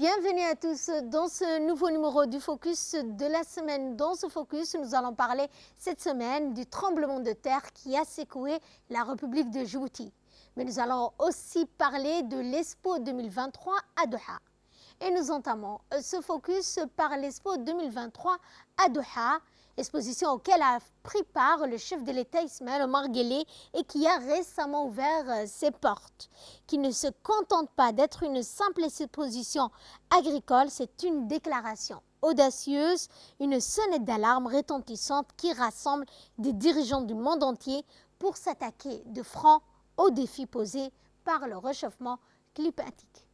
Bienvenue à tous dans ce nouveau numéro du Focus de la semaine. Dans ce Focus, nous allons parler cette semaine du tremblement de terre qui a secoué la République de Djibouti. Mais nous allons aussi parler de l'Expo 2023 à Doha. Et nous entamons ce Focus par l'Expo 2023 à Doha, exposition auquel a pris part le chef de l'État Ismaël Omar Guelleh et qui a récemment ouvert ses portes. Qui ne se contente pas d'être une simple exposition agricole, c'est une déclaration audacieuse, une sonnette d'alarme retentissante qui rassemble des dirigeants du monde entier pour s'attaquer de front aux défis posés par le réchauffement climatique.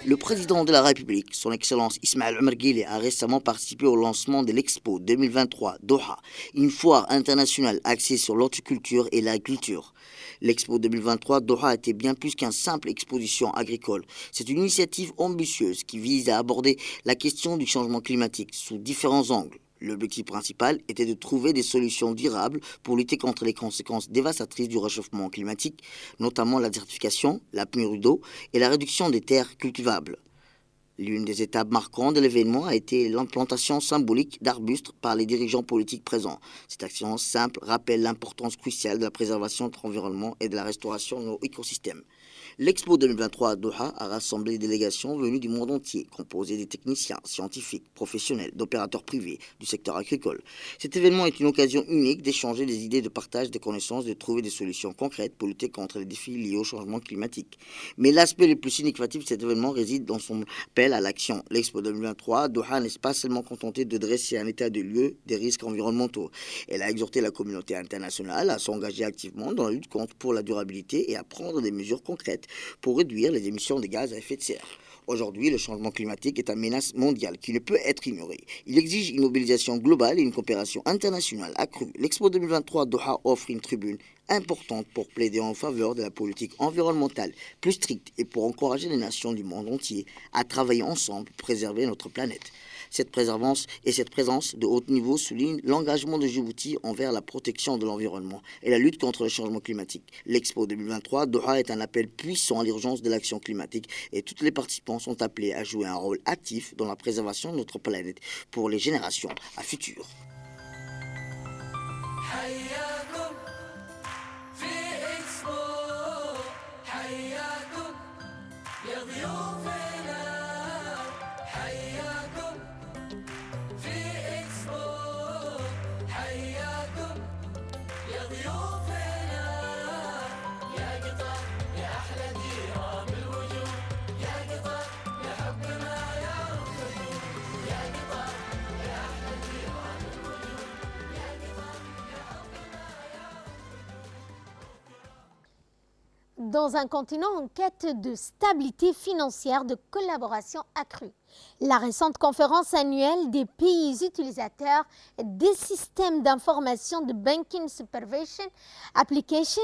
Le président de la République, son Excellence Ismaël Omar Guelleh, a récemment participé au lancement de l'Expo 2023 Doha, une foire internationale axée sur l'horticulture et l'agriculture. L'Expo 2023 Doha était bien plus qu'une simple exposition agricole. C'est une initiative ambitieuse qui vise à aborder la question du changement climatique sous différents angles. L'objectif principal était de trouver des solutions durables pour lutter contre les conséquences dévastatrices du réchauffement climatique, notamment la désertification, la pénurie d'eau et la réduction des terres cultivables. L'une des étapes marquantes de l'événement a été l'implantation symbolique d'arbustes par les dirigeants politiques présents. Cette action simple rappelle l'importance cruciale de la préservation de notre environnement et de la restauration de nos écosystèmes. L'Expo 2023 à Doha a rassemblé des délégations venues du monde entier, composées des techniciens, scientifiques, professionnels, d'opérateurs privés du secteur agricole. Cet événement est une occasion unique d'échanger des idées, de partage des connaissances, de trouver des solutions concrètes pour lutter contre les défis liés au changement climatique. Mais l'aspect le plus significatif de cet événement réside dans son appel à l'action. L'Expo 2023 à Doha n'est pas seulement contentée de dresser un état de lieu des risques environnementaux. Elle a exhorté la communauté internationale à s'engager activement dans la lutte pour la durabilité et à prendre des mesures concrètes pour réduire les émissions de gaz à effet de serre. Aujourd'hui, le changement climatique est une menace mondiale qui ne peut être ignorée. Il exige une mobilisation globale et une coopération internationale accrue. L'Expo 2023 à Doha offre une tribune importante pour plaider en faveur de la politique environnementale plus stricte et pour encourager les nations du monde entier à travailler ensemble pour préserver notre planète. Cette présence de haut niveau souligne l'engagement de Djibouti envers la protection de l'environnement et la lutte contre le changement climatique. L'Expo 2023 Doha est un appel puissant à l'urgence de l'action climatique et tous les participants sont appelés à jouer un rôle actif dans la préservation de notre planète pour les générations à futur. Dans un continent en quête de stabilité financière, de collaboration accrue. La récente conférence annuelle des pays utilisateurs des systèmes d'information de Banking Supervision Application,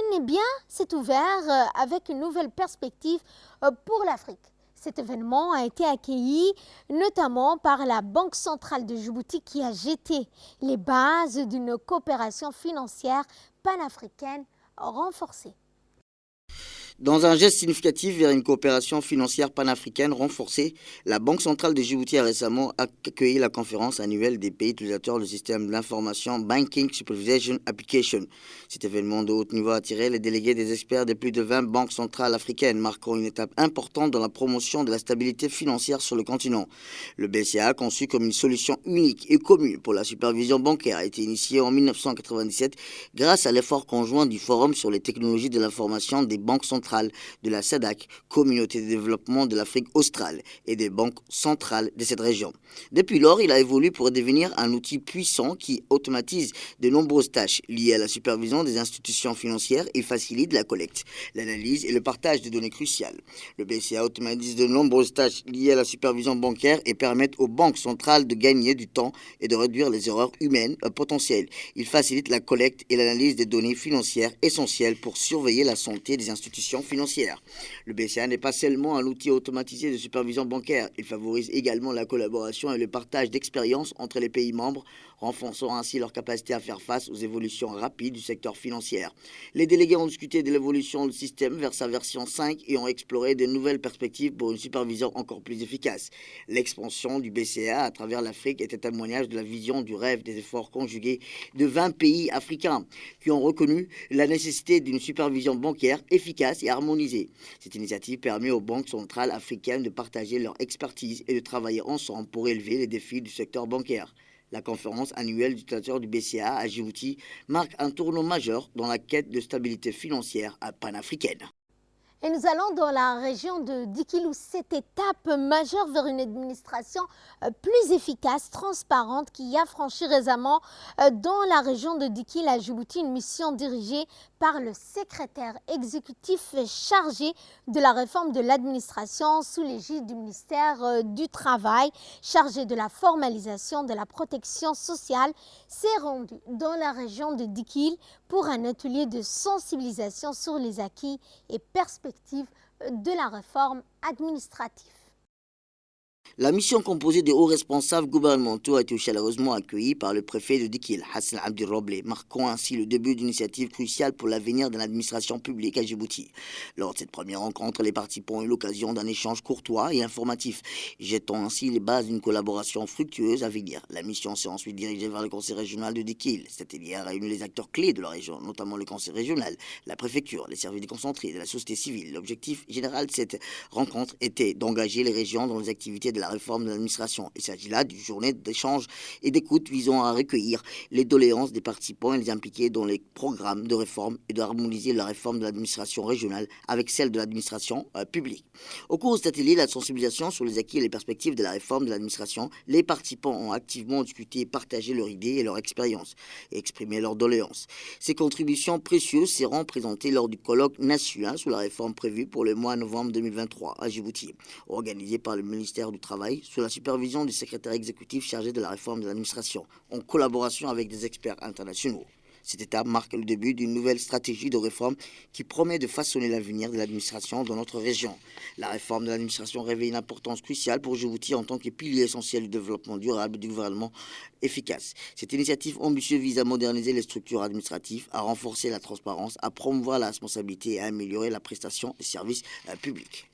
s'est ouvert avec une nouvelle perspective pour l'Afrique. Cet événement a été accueilli notamment par la Banque centrale de Djibouti qui a jeté les bases d'une coopération financière panafricaine renforcée. Dans un geste significatif vers une coopération financière panafricaine renforcée, la Banque centrale de Djibouti a récemment accueilli la conférence annuelle des pays utilisateurs du système d'information Banking Supervision Application. Cet événement de haut niveau a attiré les délégués des experts de plus de 20 banques centrales africaines, marquant une étape importante dans la promotion de la stabilité financière sur le continent. Le BCA, conçu comme une solution unique et commune pour la supervision bancaire, a été initié en 1997 grâce à l'effort conjoint du Forum sur les technologies de l'information des banques centrales de la SADC, Communauté de développement de l'Afrique australe, et des banques centrales de cette région. Depuis lors, il a évolué pour devenir un outil puissant qui automatise de nombreuses tâches liées à la supervision des institutions financières et facilite la collecte, l'analyse et le partage de données cruciales. Le BCA automatise de nombreuses tâches liées à la supervision bancaire et permet aux banques centrales de gagner du temps et de réduire les erreurs humaines potentielles. Il facilite la collecte et l'analyse des données financières essentielles pour surveiller la santé des institutions financières. Le BCA n'est pas seulement un outil automatisé de supervision bancaire, il favorise également la collaboration et le partage d'expériences entre les pays membres, renforçant ainsi leur capacité à faire face aux évolutions rapides du secteur financier. Les délégués ont discuté de l'évolution du système vers sa version 5 et ont exploré de nouvelles perspectives pour une supervision encore plus efficace. L'expansion du BCA à travers l'Afrique est un témoignage de la vision du rêve des efforts conjugués de 20 pays africains qui ont reconnu la nécessité d'une supervision bancaire efficace et harmonisée. Cette initiative permet aux banques centrales africaines de partager leur expertise et de travailler ensemble pour élever les défis du secteur bancaire. La conférence annuelle d'utilisateurs du BCA à Djibouti marque un tournant majeur dans la quête de stabilité financière panafricaine. Et nous allons dans la région de Dikil où cette étape majeure vers une administration plus efficace, transparente, qui a franchi récemment dans la région de Dikil à Djibouti une mission dirigée par le secrétaire exécutif chargé de la réforme de l'administration sous l'égide du ministère du Travail, chargé de la formalisation de la protection sociale, s'est rendu dans la région de Dikil pour un atelier de sensibilisation sur les acquis et perspectives de la réforme administrative. La mission composée de hauts responsables gouvernementaux a été chaleureusement accueillie par le préfet de Dikil, Hassan Abdi Roble, marquant ainsi le début d'une initiative cruciale pour l'avenir de l'administration publique à Djibouti. Lors de cette première rencontre, les participants ont eu l'occasion d'un échange courtois et informatif, jetant ainsi les bases d'une collaboration fructueuse à venir. La mission s'est ensuite dirigée vers le conseil régional de Dikil. Cet atelier a réuni les acteurs clés de la région, notamment le conseil régional, la préfecture, les services déconcentrés de la société civile. L'objectif général de cette rencontre était d'engager les régions dans les activités de la réforme de l'administration. Il s'agit là d'une journée d'échange et d'écoute visant à recueillir les doléances des participants et les impliquer dans les programmes de réforme et de harmoniser la réforme de l'administration régionale avec celle de l'administration publique. Au cours de cet atelier, la sensibilisation sur les acquis et les perspectives de la réforme de l'administration, les participants ont activement discuté, partagé leurs idées et leurs expériences et exprimé leurs doléances. Ces contributions précieuses seront présentées lors du colloque national sur la réforme prévue pour le mois de novembre 2023 à Djibouti, organisé par le ministère du Travail sous la supervision du secrétaire exécutif chargé de la réforme de l'administration, en collaboration avec des experts internationaux. Cette étape marque le début d'une nouvelle stratégie de réforme qui promet de façonner l'avenir de l'administration dans notre région. La réforme de l'administration revêt une importance cruciale pour Djibouti en tant que pilier essentiel du développement durable et du gouvernement efficace. Cette initiative ambitieuse vise à moderniser les structures administratives, à renforcer la transparence, à promouvoir la responsabilité et à améliorer la prestation des services publics.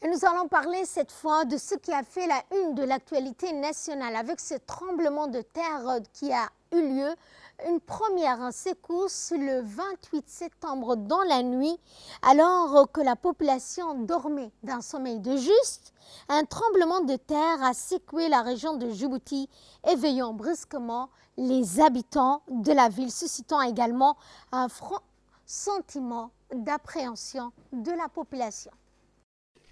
Et nous allons parler cette fois de ce qui a fait la une de l'actualité nationale avec ce tremblement de terre qui a eu lieu. Une première secousse le 28 septembre dans la nuit, alors que la population dormait d'un sommeil de juste. Un tremblement de terre a secoué la région de Djibouti, éveillant brusquement les habitants de la ville, suscitant également un franc sentiment d'appréhension de la population.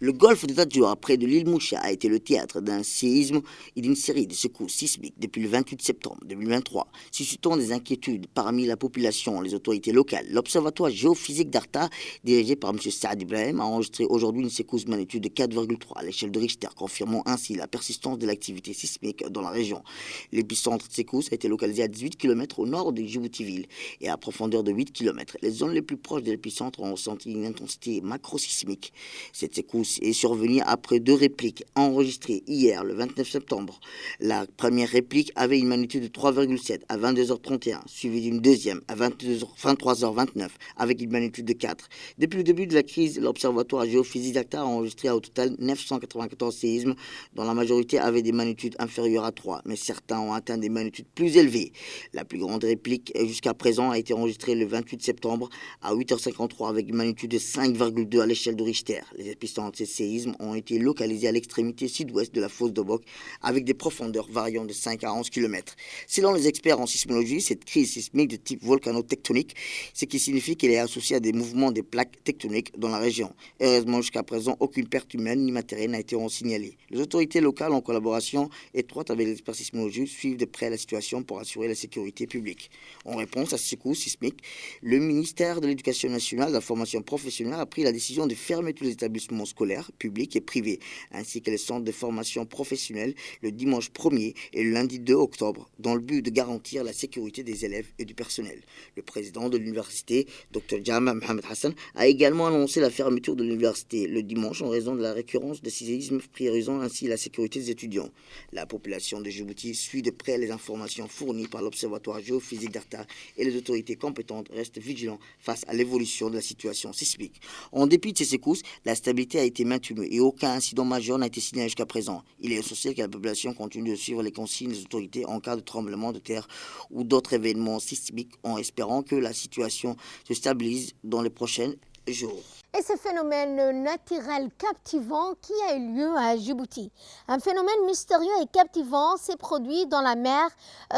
Le golfe de Tadjoura, près de l'île Moucha, a été le théâtre d'un séisme et d'une série de secousses sismiques depuis le 28 septembre 2023, suscitant des inquiétudes parmi la population, les autorités locales. L'Observatoire géophysique d'Arta, dirigé par M. Saad Ibrahim, a enregistré aujourd'hui une secousse magnitude de 4,3 à l'échelle de Richter, confirmant ainsi la persistance de l'activité sismique dans la région. L'épicentre de secousse a été localisé à 18 km au nord de Djibouti-Ville et à profondeur de 8 km. Les zones les plus proches de l'épicentre ont ressenti une intensité macro-sismique. Cette secousse secousse est survenue après 2 répliques enregistrées hier, le 29 septembre. La première réplique avait une magnitude de 3,7 à 22h31, suivie d'une deuxième à 23h29 avec une magnitude de 4. Depuis le début de la crise, l'Observatoire géophysique d'Akhtar a enregistré au total 994 séismes, dont la majorité avaient des magnitudes inférieures à 3, mais certains ont atteint des magnitudes plus élevées. La plus grande réplique jusqu'à présent a été enregistrée le 28 septembre à 8h53 avec une magnitude de 5,2 à l'échelle de Richter. Les épicentres de ces séismes ont été localisés à l'extrémité sud-ouest de la fosse d'Obok avec des profondeurs variant de 5 à 11 km. Selon les experts en sismologie, cette crise sismique de type volcano-tectonique, ce qui signifie qu'elle est associée à des mouvements des plaques tectoniques dans la région. Heureusement, jusqu'à présent, aucune perte humaine ni matérielle n'a été signalée. Les autorités locales, en collaboration étroite avec les experts sismologiques, suivent de près la situation pour assurer la sécurité publique. En réponse à ce secousse sismique, le ministère de l'Éducation nationale et de la formation professionnelle a pris la décision de fermer tous les établissements scolaires, publics et privés, ainsi que les centres de formation professionnelle le dimanche 1er et le lundi 2 octobre, dans le but de garantir la sécurité des élèves et du personnel. Le président de l'université, Dr Jama Mohamed Hassan, a également annoncé la fermeture de l'université le dimanche en raison de la récurrence de séismes, priorisant ainsi la sécurité des étudiants. La population de Djibouti suit de près les informations fournies par l'Observatoire géophysique d'Akhtar et les autorités compétentes restent vigilants face à l'évolution de la situation sismique. En dépit de ces secousses, la stabilité a été maintenue et aucun incident majeur n'a été signalé jusqu'à présent. Il est essentiel que la population continue de suivre les consignes des autorités en cas de tremblement de terre ou d'autres événements sismiques en espérant que la situation se stabilise dans les prochains jours. Et ce phénomène naturel captivant qui a eu lieu à Djibouti. Un phénomène mystérieux et captivant s'est produit dans la mer,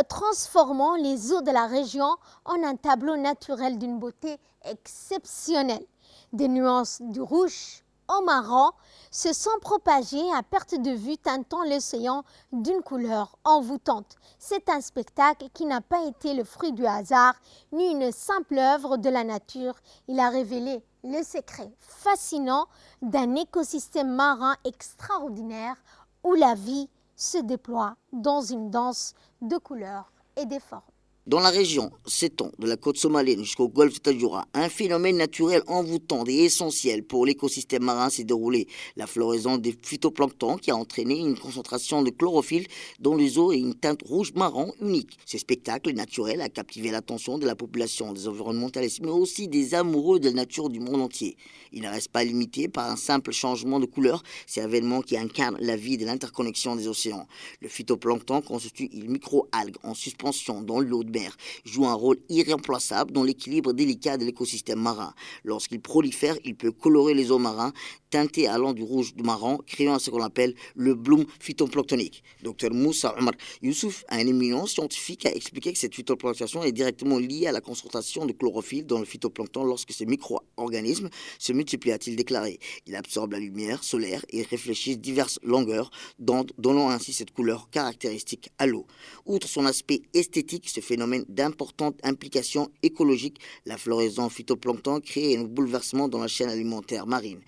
transformant les eaux de la région en un tableau naturel d'une beauté exceptionnelle. Des nuances du rouge au marron se sont propagées à perte de vue, teintant l'océan d'une couleur envoûtante. C'est un spectacle qui n'a pas été le fruit du hasard, ni une simple œuvre de la nature. Il a révélé le secret fascinant d'un écosystème marin extraordinaire où la vie se déploie dans une danse de couleurs et de formes. Dans la région s'étend de la côte somalienne jusqu'au golfe de Tadjoura, un phénomène naturel envoûtant et essentiel pour l'écosystème marin s'est déroulé. La floraison des phytoplanctons qui a entraîné une concentration de chlorophylle dans les eaux et une teinte rouge-marron unique. Ce spectacle naturel a captivé l'attention de la population, des environnementalistes, mais aussi des amoureux de la nature du monde entier. Il ne reste pas limité par un simple changement de couleur, c'est un événement qui incarne la vie de l'interconnexion des océans. Le phytoplancton constitue une micro-algue en suspension dans l'eau de mer, joue un rôle irremplaçable dans l'équilibre délicat de l'écosystème marin. Lorsqu'il prolifère, il peut colorer les eaux marins, teintés allant du rouge du marron, créant ce qu'on appelle le bloom phytoplanctonique. Dr Moussa Omar Youssouf, un éminent scientifique, a expliqué que cette phytoplancton est directement liée à la concentration de chlorophylle dans le phytoplancton lorsque ce micro-organisme se multiplie, a-t-il déclaré. Il absorbe la lumière solaire et réfléchit diverses longueurs d'onde, donnant ainsi cette couleur caractéristique à l'eau. Outre son aspect esthétique, ce phénomène d'importantes implications écologiques, la floraison phytoplancton crée un bouleversement dans la chaîne alimentaire marine,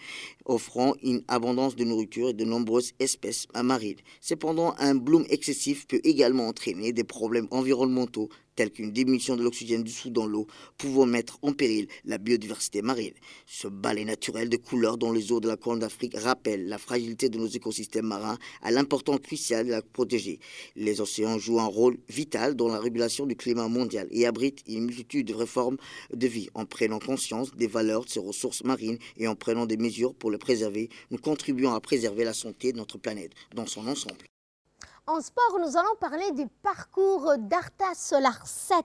offrant une abondance de nourriture et de nombreuses espèces marines. Cependant, un bloom excessif peut également entraîner des problèmes environnementaux tels qu'une diminution de l'oxygène dissous dans l'eau, pouvant mettre en péril la biodiversité marine. Ce balai naturel de couleurs dans les eaux de la Corne d'Afrique rappelle la fragilité de nos écosystèmes marins à l'importance cruciale de la protéger. Les océans jouent un rôle vital dans la régulation du climat mondial et abritent une multitude de réformes de vie. En prenant conscience des valeurs de ces ressources marines et en prenant des mesures pour les préserver, nous contribuons à préserver la santé de notre planète dans son ensemble. En sport, nous allons parler du parcours d'Arta Solar 7,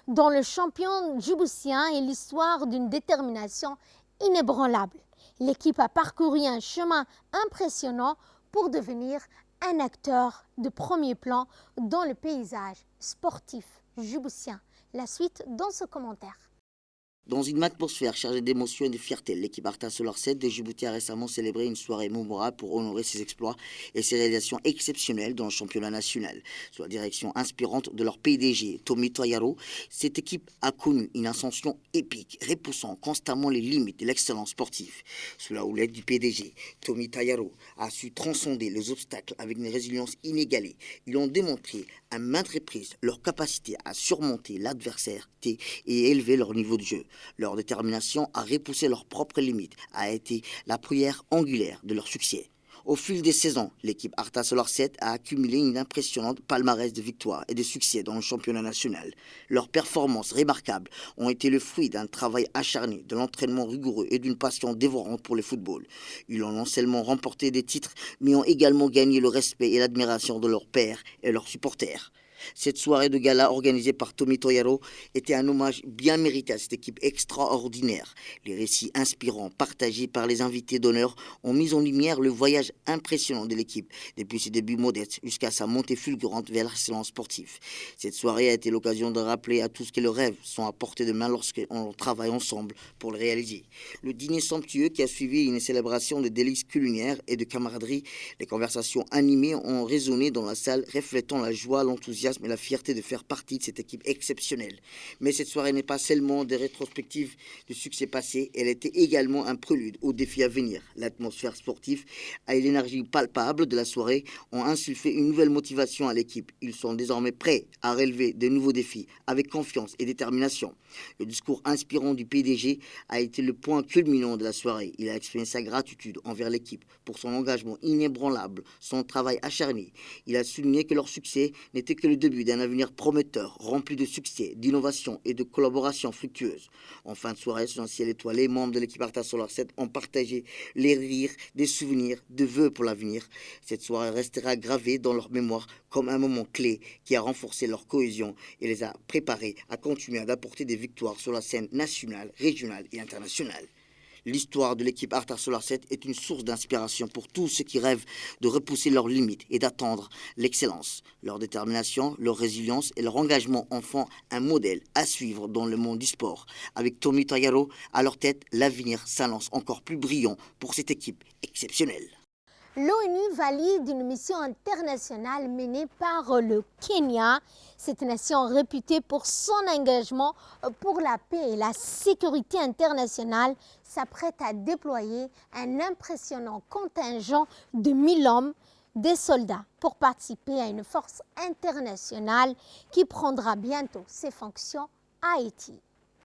dont le champion djiboutien est l'histoire d'une détermination inébranlable. L'équipe a parcouru un chemin impressionnant pour devenir un acteur de premier plan dans le paysage sportif djiboutien. La suite dans ce commentaire. Dans une atmosphère chargée d'émotions et de fierté, l'équipe Arta Solar 7 de Djibouti a récemment célébré une soirée mémorable pour honorer ses exploits et ses réalisations exceptionnelles dans le championnat national. Sous la direction inspirante de leur PDG, Tommy Toyaro, cette équipe a connu une ascension épique, repoussant constamment les limites de l'excellence sportive. Sous la houlette du PDG, Tommy Toyaro a su transcender les obstacles avec une résilience inégalée. Ils ont démontré à maintes reprises leur capacité à surmonter l'adversité et élever leur niveau de jeu. Leur détermination à repousser leurs propres limites a été la pierre angulaire de leur succès. Au fil des saisons, l'équipe Arta Solar 7 a accumulé une impressionnante palmarès de victoires et de succès dans le championnat national. Leurs performances remarquables ont été le fruit d'un travail acharné, de l'entraînement rigoureux et d'une passion dévorante pour le football. Ils ont non seulement remporté des titres, mais ont également gagné le respect et l'admiration de leurs pairs et leurs supporters. Cette soirée de gala organisée par Tommy Toyaro était un hommage bien mérité à cette équipe extraordinaire. Les récits inspirants partagés par les invités d'honneur ont mis en lumière le voyage impressionnant de l'équipe, depuis ses débuts modestes jusqu'à sa montée fulgurante vers l'excellence sportive. Cette soirée a été l'occasion de rappeler à tous que les rêves sont à portée de main lorsqu'on travaille ensemble pour le réaliser. Le dîner somptueux qui a suivi une célébration de délices culinaires et de camaraderie, les conversations animées ont résonné dans la salle, reflétant la joie, l'enthousiasme et la fierté de faire partie de cette équipe exceptionnelle. Mais cette soirée n'est pas seulement des rétrospectives de succès passés, elle était également un prélude aux défis à venir. L'atmosphère sportive et l'énergie palpable de la soirée ont insufflé une nouvelle motivation à l'équipe. Ils sont désormais prêts à relever de nouveaux défis avec confiance et détermination. Le discours inspirant du PDG a été le point culminant de la soirée. Il a exprimé sa gratitude envers l'équipe pour son engagement inébranlable, son travail acharné. Il a souligné que leur succès n'était que le début d'un avenir prometteur, rempli de succès, d'innovation et de collaboration fructueuse. En fin de soirée, sous un ciel étoilé, les membres de l'équipe Arta Solar 7 ont partagé les rires, des souvenirs, des vœux pour l'avenir. Cette soirée restera gravée dans leur mémoire comme un moment clé qui a renforcé leur cohésion et les a préparés à continuer à apporter des victoires sur la scène nationale, régionale et internationale. L'histoire de l'équipe Arta Solar 7 est une source d'inspiration pour tous ceux qui rêvent de repousser leurs limites et d'atteindre l'excellence. Leur détermination, leur résilience et leur engagement en font un modèle à suivre dans le monde du sport. Avec Tommy Toyaro à leur tête, l'avenir s'annonce encore plus brillant pour cette équipe exceptionnelle. L'ONU valide une mission internationale menée par le Kenya. Cette nation réputée pour son engagement pour la paix et la sécurité internationale s'apprête à déployer un impressionnant contingent de 1000 hommes, des soldats, pour participer à une force internationale qui prendra bientôt ses fonctions à Haïti.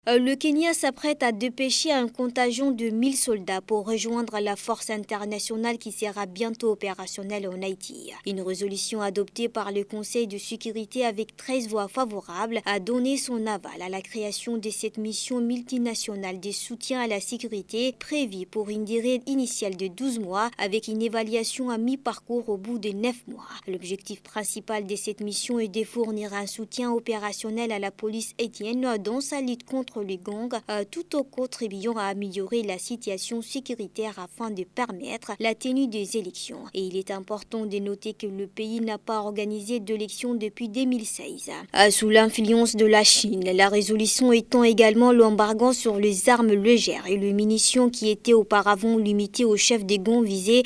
Le Kenya s'apprête à dépêcher un contingent de 1000 soldats pour rejoindre la force internationale qui sera bientôt opérationnelle en Haïti. Une résolution adoptée par le Conseil de sécurité avec 13 voix favorables a donné son aval à la création de cette mission multinationale de soutien à la sécurité prévue pour une durée initiale de 12 mois avec une évaluation à mi-parcours au bout de 9 mois. L'objectif principal de cette mission est de fournir un soutien opérationnel à la police haïtienne dans sa lutte contre les gangs, tout en contribuant à améliorer la situation sécuritaire afin de permettre la tenue des élections. Et il est important de noter que le pays n'a pas organisé d'élections depuis 2016. Sous l'influence de la Chine, la résolution étend également l'embargo sur les armes légères et les munitions qui étaient auparavant limitées aux chefs des gangs visés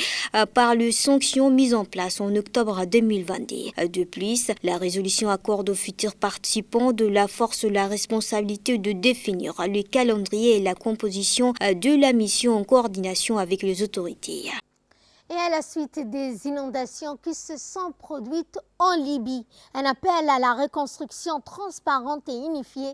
par les sanctions mises en place en octobre 2022. De plus, la résolution accorde aux futurs participants de la force la responsabilité de définir le calendrier et la composition de la mission en coordination avec les autorités. Et à la suite des inondations qui se sont produites en Libye, un appel à la reconstruction transparente et unifiée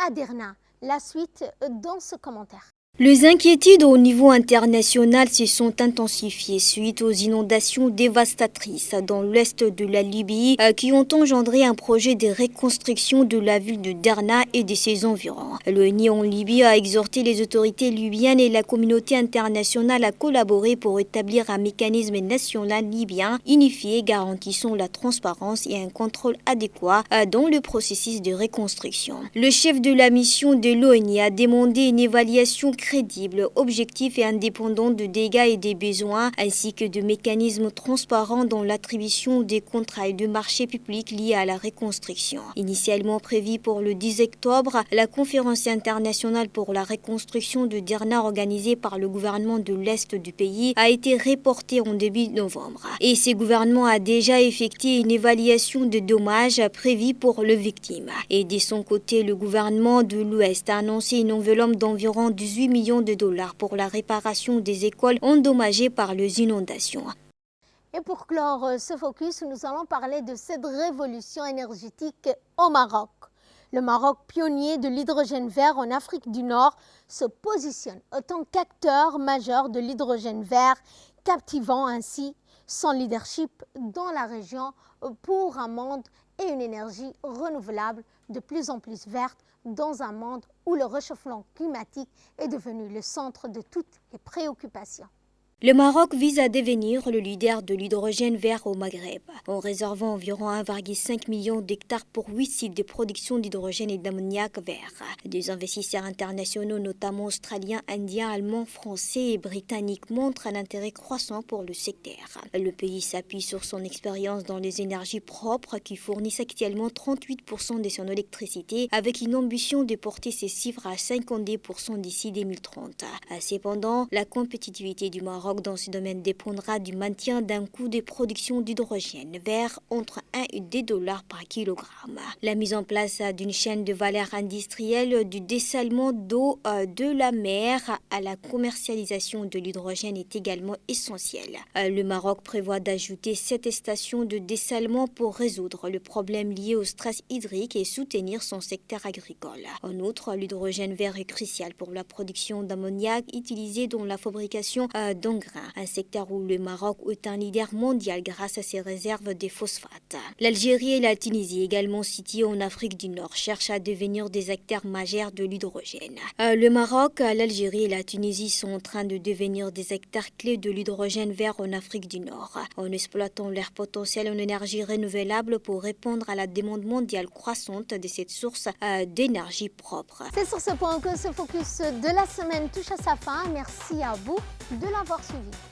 à Derna. La suite dans ce commentaire. Les inquiétudes au niveau international se sont intensifiées suite aux inondations dévastatrices dans l'est de la Libye qui ont engendré un projet de reconstruction de la ville de Derna et de ses environs. L'ONU en Libye a exhorté les autorités libyennes et la communauté internationale à collaborer pour établir un mécanisme national libyen unifié garantissant la transparence et un contrôle adéquat dans le processus de reconstruction. Le chef de la mission de l'ONU a demandé une évaluation crédible, objectif et indépendant de dégâts et des besoins, ainsi que de mécanismes transparents dans l'attribution des contrats et de marchés publics liés à la reconstruction. Initialement prévue pour le 10 octobre, la conférence internationale pour la reconstruction de Derna organisée par le gouvernement de l'Est du pays a été reportée en début novembre. Et ce gouvernement a déjà effectué une évaluation de dommages prévus pour les victimes. Et de son côté, le gouvernement de l'Ouest a annoncé une enveloppe d'environ 18 millions de dollars pour la réparation des écoles endommagées par les inondations. Et pour clore ce focus, nous allons parler de cette révolution énergétique au Maroc. Le Maroc, pionnier de l'hydrogène vert en Afrique du Nord, se positionne en tant qu'acteur majeur de l'hydrogène vert, captivant ainsi son leadership dans la région pour un monde et une énergie renouvelable de plus en plus verte dans un monde où le réchauffement climatique est devenu le centre de toutes les préoccupations. Le Maroc vise à devenir le leader de l'hydrogène vert au Maghreb, en réservant environ 1,5 million d'hectares pour 8 sites de production d'hydrogène et d'ammoniac vert. Des investisseurs internationaux, notamment australiens, indiens, allemands, français et britanniques, montrent un intérêt croissant pour le secteur. Le pays s'appuie sur son expérience dans les énergies propres qui fournissent actuellement 38% de son électricité, avec une ambition de porter ces chiffres à 52% d'ici 2030. Cependant, la compétitivité du Maroc dans ce domaine dépendra du maintien d'un coût de production d'hydrogène vert entre 1 et 2 dollars par kilogramme. La mise en place d'une chaîne de valeur industrielle du dessalement d'eau de la mer à la commercialisation de l'hydrogène est également essentielle. Le Maroc prévoit d'ajouter 7 stations de dessalement pour résoudre le problème lié au stress hydrique et soutenir son secteur agricole. En outre, l'hydrogène vert est crucial pour la production d'ammoniac utilisé dans la fabrication d'engrais, un secteur où le Maroc est un leader mondial grâce à ses réserves de phosphates. L'Algérie et la Tunisie, également situées en Afrique du Nord, cherchent à devenir des acteurs majeurs de l'hydrogène. Le Maroc, l'Algérie et la Tunisie sont en train de devenir des acteurs clés de l'hydrogène vert en Afrique du Nord, en exploitant leur potentiel en énergie renouvelable pour répondre à la demande mondiale croissante de cette source d'énergie propre. C'est sur ce point que ce focus de la semaine touche à sa fin. Merci à vous de l'avoir suivi.